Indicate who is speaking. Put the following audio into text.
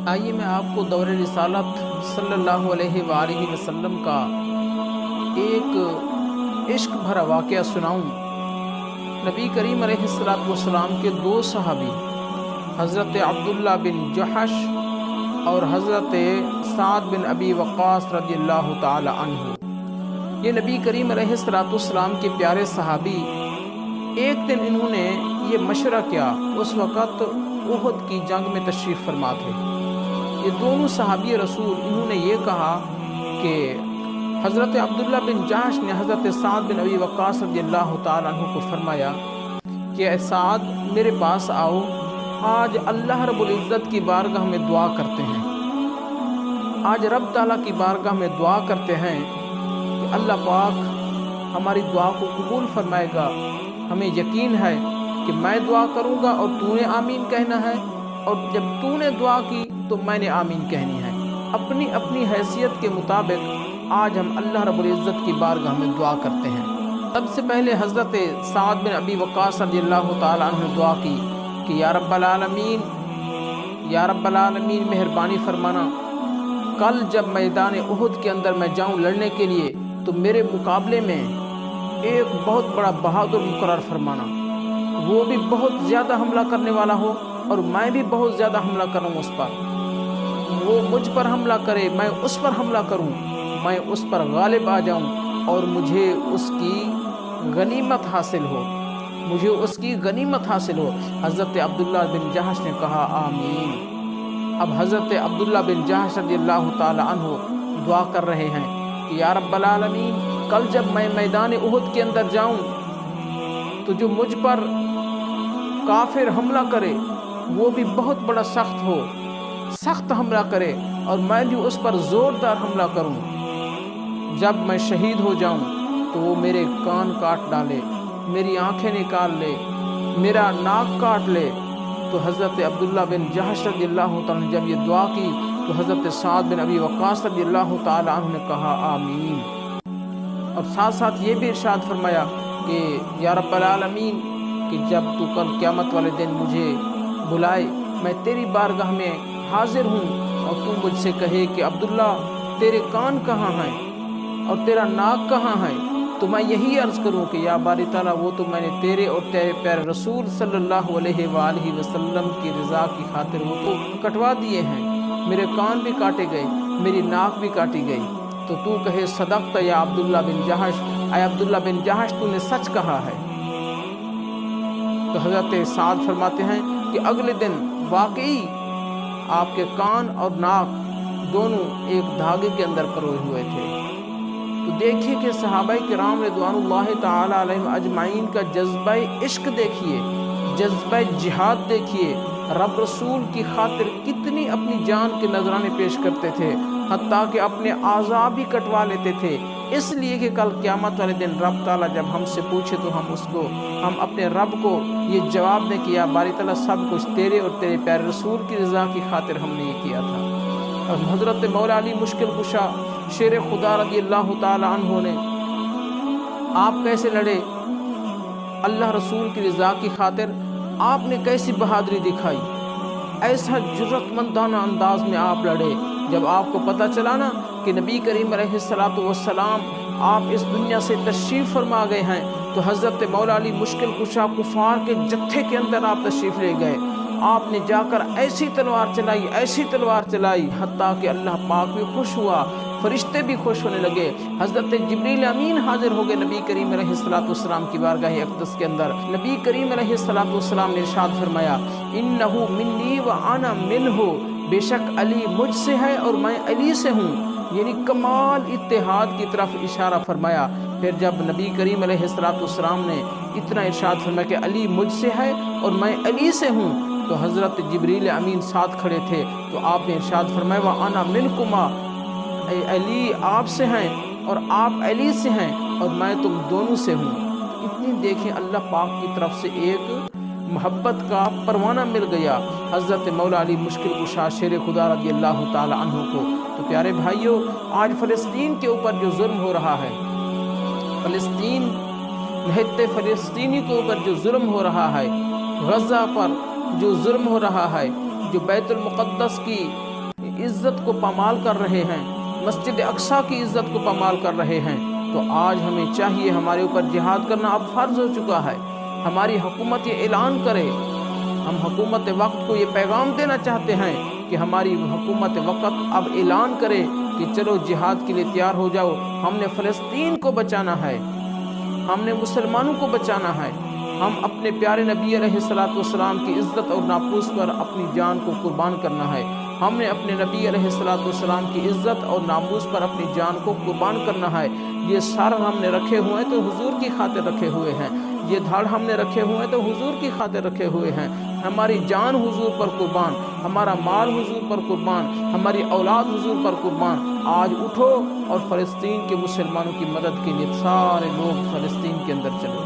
Speaker 1: آئیے میں آپ کو دور رسالت صلی اللہ علیہ وآلہ وسلم کا ایک عشق بھرا واقعہ سناؤں۔ نبی کریم علیہ السلام کے دو صحابی حضرت عبداللہ بن جحش اور حضرت سعد بن ابی وقاص رضی اللہ تعالی عنہ، یہ نبی کریم علیہ السلام کے پیارے صحابی، ایک دن انہوں نے یہ مشورہ کیا، اس وقت احد کی جنگ میں تشریف فرما تھے۔ یہ دونوں صحابی رسول انہوں نے یہ کہا کہ حضرت عبداللہ بن جحش نے حضرت سعد بن ابی وقاص رضی اللہ تعالیٰ عنہ کو فرمایا کہ اے سعد میرے پاس آؤ، آج اللہ رب العزت کی بارگاہ میں دعا کرتے ہیں، آج رب تعالیٰ کی بارگاہ میں دعا کرتے ہیں کہ اللہ پاک ہماری دعا کو قبول فرمائے گا۔ ہمیں یقین ہے کہ میں دعا کروں گا اور تو نے آمین کہنا ہے، اور جب تو نے دعا کی تو میں نے آمین کہنی ہے۔ اپنی اپنی حیثیت کے مطابق آج ہم اللہ رب العزت کی بارگاہ میں دعا کرتے ہیں۔ سب سے پہلے حضرت سعد بن ابی وقاص رضی اللہ تعالیٰ عنہ نے دعا کی کہ یا رب العالمین، یا رب العالمین مہربانی فرمانا، کل جب میدان احد کے اندر میں جاؤں لڑنے کے لیے تو میرے مقابلے میں ایک بہت بڑا بہادر مقرر فرمانا، وہ بھی بہت زیادہ حملہ کرنے والا ہو اور میں بھی بہت زیادہ حملہ کروں اس پر، وہ مجھ پر حملہ کرے میں اس پر حملہ کروں، میں اس پر غالب آ جاؤں اور مجھے اس کی غنیمت حاصل ہو، مجھے اس کی غنیمت حاصل ہو۔ حضرت عبداللہ بن جحش نے کہا آمین۔ اب حضرت عبداللہ بن جحش رضی اللہ تعالی عنہ دعا کر رہے ہیں کہ یا رب العالمین، کل جب میں میدان احد کے اندر جاؤں تو جو مجھ پر کافر حملہ کرے وہ بھی بہت بڑا سخت ہو، سخت حملہ کرے اور میں بھی اس پر زوردار حملہ کروں۔ جب میں شہید ہو جاؤں تو وہ میرے کان کاٹ ڈالے، میری آنکھیں نکال لے، میرا ناک کاٹ لے۔ تو حضرت عبداللہ بن جحش رضی اللہ تعالیٰ نے جب یہ دعا کی تو حضرت سعد بن ابی وقاص رضی اللہ تعالیٰ عنہ نے کہا آمین، اور ساتھ ساتھ یہ بھی ارشاد فرمایا کہ یا رب العالمین، کہ جب تو کل قیامت والے دن مجھے بلائے، میں تیری بارگاہ میں حاضر ہوں اور تو مجھ سے کہے کہ عبداللہ تیرے کان کہاں ہیں اور تیرا ناک کہاں ہے، تو میں یہی عرض کروں کہ یا باری تعالیٰ وہ تو میں نے تیرے اور تیرے پیارے رسول صلی اللہ علیہ وآلہ وسلم کی رضا کی خاطر وہ تو کٹوا دیے ہیں، میرے کان بھی کاٹے گئے، میری ناک بھی کاٹی گئی، تو کہے صدقت یا عبداللہ بن جحش، اے عبداللہ بن جحش تو نے سچ کہا ہے۔ تو حضرت سعد فرماتے ہیں کہ اگلے دن واقعی آپ کے کان اور ناک دونوں ایک دھاگے کے اندر پروئے ہوئے تھے۔ تو دیکھیے کہ صحابہ کرام رضوان اللہ تعالی علیہم اجمعین کا جذبہ عشق دیکھیے، جذبہ جہاد دیکھیے، رب رسول کی خاطر کتنی اپنی جان کے نذرانے پیش کرتے تھے، حتیٰ کہ اپنے اعضاء بھی کٹوا لیتے تھے، اس لیے کہ کل قیامت والے دن رب تعالیٰ جب ہم سے پوچھے تو ہم اپنے رب کو یہ جواب دیں کہ یا باری تعالیٰ سب کچھ تیرے اور تیرے پیارے رسول کی رضا کی خاطر ہم نے یہ کیا تھا۔ اور حضرت مولا علی مشکل کشا شیر خدا رضی اللہ تعالی عنہ نے آپ کیسے لڑے اللہ رسول کی رضا کی خاطر، آپ نے کیسی بہادری دکھائی، ایسا جرأت مندانہ انداز میں آپ لڑے۔ جب آپ کو پتہ چلا نا کہ نبی کریم علیہ السلام آپ اس دنیا سے تشریف فرما گئے ہیں، تو حضرت مولا علی مشکل کشا کفار کے جتھے کے اندر آپ تشریف لے گئے، آپ نے جا کر ایسی تلوار چلائی، ایسی تلوار چلائی، حتیٰ کہ اللہ پاک بھی خوش ہوا، فرشتے بھی خوش ہونے لگے۔ حضرت جبریل امین حاضر ہو گئے نبی کریم علیہ السلام کی بارگاہ اقدس کے اندر۔ نبی کریم علیہ السلام نے ارشاد فرمایا انہ منی وانا منہ، بے شک علی مجھ سے ہے اور میں علی سے ہوں، یعنی کمال اتحاد کی طرف اشارہ فرمایا۔ پھر جب نبی کریم علیہ السلام نے اتنا ارشاد فرمایا کہ علی مجھ سے ہے اور میں علی سے ہوں، تو حضرت جبریل امین ساتھ کھڑے تھے، تو آپ نے ارشاد فرمایا وَأَنَا مِنْكُمَا، اے علی آپ سے ہیں اور آپ علی سے ہیں اور میں تم دونوں سے ہوں۔ اتنی دیکھیں اللہ پاک کی طرف سے ایک محبت کا پروانہ مل گیا حضرت مولا علی مشکل کشا شیر خدا رضی اللہ تعالی عنہ کو۔ تو پیارے بھائیوں، آج فلسطین کے اوپر جو ظلم ہو رہا ہے، فلسطینی کے اوپر جو ظلم ہو رہا ہے، غزہ پر جو ظلم ہو رہا ہے، جو بیت المقدس کی عزت کو پامال کر رہے ہیں، مسجد اقصیٰ کی عزت کو پامال کر رہے ہیں، تو آج ہمیں چاہیے، ہمارے اوپر جہاد کرنا اب فرض ہو چکا ہے۔ ہماری حکومت یہ اعلان کرے، ہم حکومت وقت کو یہ پیغام دینا چاہتے ہیں کہ ہماری حکومت وقت اب اعلان کرے کہ چلو جہاد کے لیے تیار ہو جاؤ، ہم نے فلسطین کو بچانا ہے، ہم نے مسلمانوں کو بچانا ہے، ہم اپنے پیارے نبی علیہ السلام کی عزت اور ناموس پر اپنی جان کو قربان کرنا ہے، ہم نے اپنے نبی علیہ السلام کی عزت اور ناموس پر اپنی جان کو قربان کرنا ہے۔ یہ سر ہم نے رکھے ہوئے ہیں تو حضور کی خاطر رکھے ہوئے ہیں، یہ دھڑ ہم نے رکھے ہوئے ہیں تو حضور کی خاطر رکھے ہوئے ہیں، ہماری جان حضور پر قربان، ہمارا مال حضور پر قربان، ہماری اولاد حضور پر قربان۔ آج اٹھو اور فلسطین کے مسلمانوں کی مدد کے لیے سارے لوگ فلسطین کے اندر چلو۔